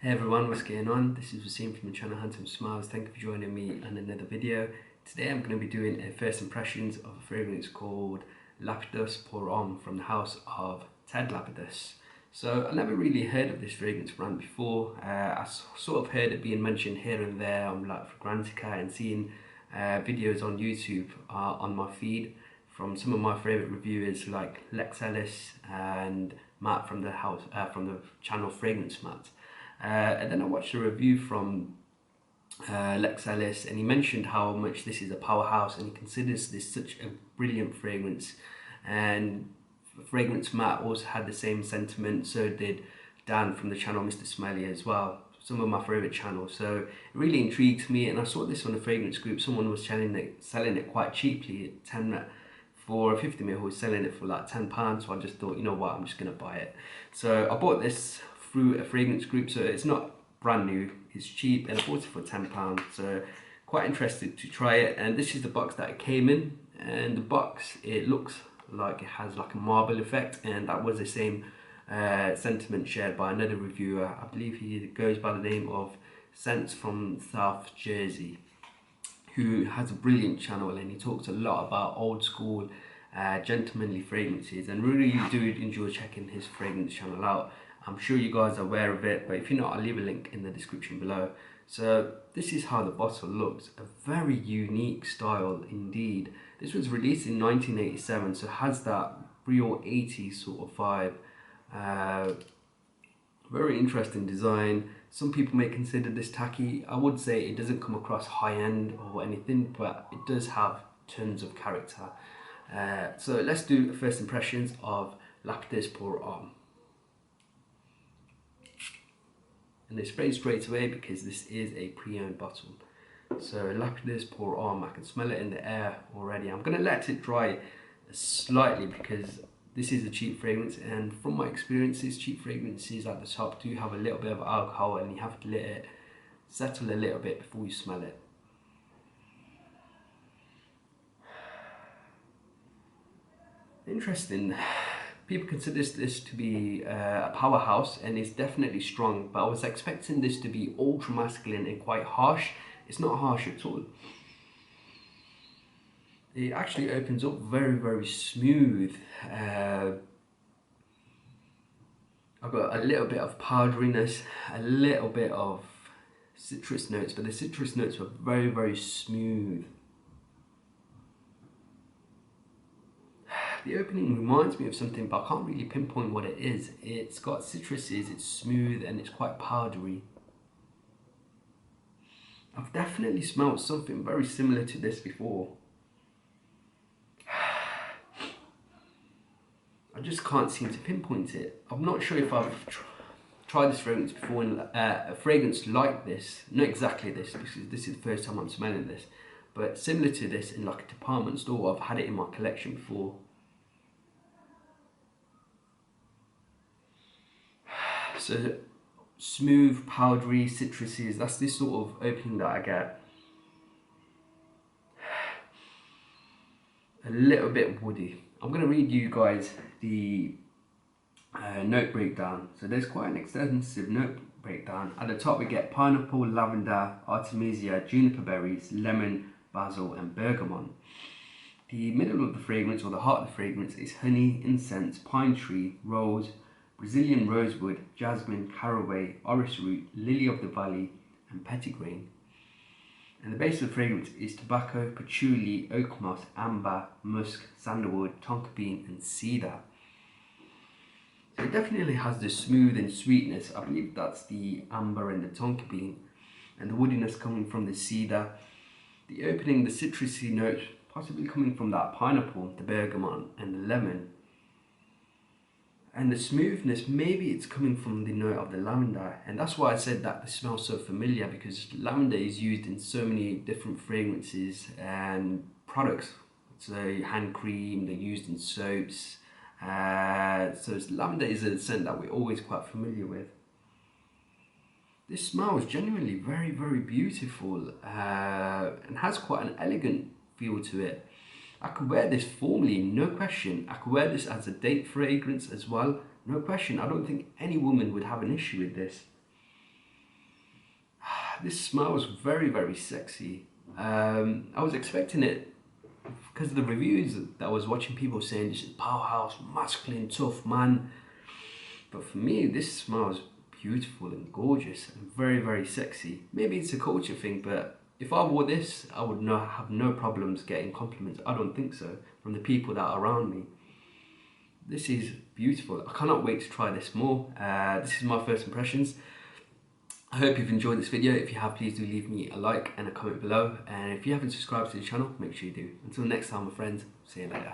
Hey everyone, what's going on? This is Waseem from the channel Handsome Smiles. Thank you for joining me on another video. Today I'm going to be doing a first impressions of a fragrance called Lapidus pour Homme from the house of Ted Lapidus. So I never really heard of this fragrance brand before. I sort of heard it being mentioned here and there on like Fragrantica and seeing videos on YouTube on my feed from some of my favourite reviewers like Lex Ellis and Matt from the channel Fragrance Matt. And then I watched a review from Lex Ellis, and he mentioned how much this is a powerhouse, and he considers this such a brilliant fragrance. And Fragrance Matt also had the same sentiment. So did Dan from the channel Mr. Smelly as well. Some of my favourite channels. So it really intrigued me, and I saw this on a fragrance group. Someone was selling it quite cheaply at 10 for a 50ml. Who was selling it for like £10. So I just thought, you know what, I'm just gonna buy it. So I bought this through a fragrance group, so it's not brand new, it's cheap, and I bought it for £10. So quite interested to try it. And this is the box that it came in, and the box, it looks like it has like a marble effect, and that was the same sentiment shared by another reviewer. I believe he goes by the name of Scents from South Jersey, who has a brilliant channel, and he talks a lot about old school gentlemanly fragrances, and really do enjoy checking his fragrance channel out. I'm sure you guys are aware of it, but if you're not, I'll leave a link in the description below. So this is how the bottle looks. A very unique style indeed. This was released in 1987, so it has that real 80s sort of vibe. Very interesting design. Some people may consider this tacky. I would say it doesn't come across high-end or anything, but it does have tons of character. So let's do first impressions of Lapidus pour Homme. And they spray straight away because this is a pre-owned bottle. So Lapidus pour Homme, I can smell it in the air already. I'm going to let it dry slightly because this is a cheap fragrance, and from my experiences, cheap fragrances at the top do have a little bit of alcohol, and you have to let it settle a little bit before you smell it. Interesting. People consider this to be a powerhouse, and it's definitely strong, but I was expecting this to be ultra masculine and quite harsh. It's not harsh at all. It actually opens up very, very smooth. I've got a little bit of powderiness, a little bit of citrus notes, but the citrus notes were very, very smooth. The opening reminds me of something, but I can't really pinpoint what it is. It's got citruses, it's smooth, and it's quite powdery. I've definitely smelled something very similar to this before. I just can't seem to pinpoint it. I'm not sure if I've tried this fragrance before in a fragrance like this. Not exactly this, because this is the first time I'm smelling this, but similar to this in like a department store. I've had it in my collection before. So smooth, powdery, citrusy, that's this sort of opening that I get. A little bit woody. I'm going to read you guys the note breakdown. So there's quite an extensive note breakdown. At the top we get pineapple, lavender, artemisia, juniper berries, lemon, basil and bergamot. The middle of the fragrance, or the heart of the fragrance, is honey, incense, pine tree, rose, Brazilian rosewood, jasmine, caraway, orris root, lily of the valley and petitgrain. And the base of the fragrance is tobacco, patchouli, oak moss, amber, musk, sandalwood, tonka bean and cedar. So it definitely has the smooth and sweetness. I believe that's the amber and the tonka bean, and the woodiness coming from the cedar. The opening, the citrusy notes possibly coming from that pineapple, the bergamot and the lemon. And the smoothness, maybe it's coming from the note of the lavender, and that's why I said that the smell so familiar, because lavender is used in so many different fragrances and products. So hand cream, they're used in soaps. So lavender is a scent that we're always quite familiar with. This smells genuinely very, very beautiful and has quite an elegant feel to it. I could wear this formally, no question. I could wear this as a date fragrance as well, no question. I don't think any woman would have an issue with this. This smile was very sexy. I was expecting it because of the reviews that I was watching, people saying this is powerhouse, masculine, tough man. But for me, this smile is beautiful and gorgeous and very sexy. Maybe it's a culture thing, but if I wore this, I would have no problems getting compliments. I don't think so, from the people that are around me. This is beautiful. I cannot wait to try this more. This is my first impressions. I hope you've enjoyed this video. If you have, please do leave me a like and a comment below. And if you haven't subscribed to the channel, make sure you do. Until next time, my friends, see you later.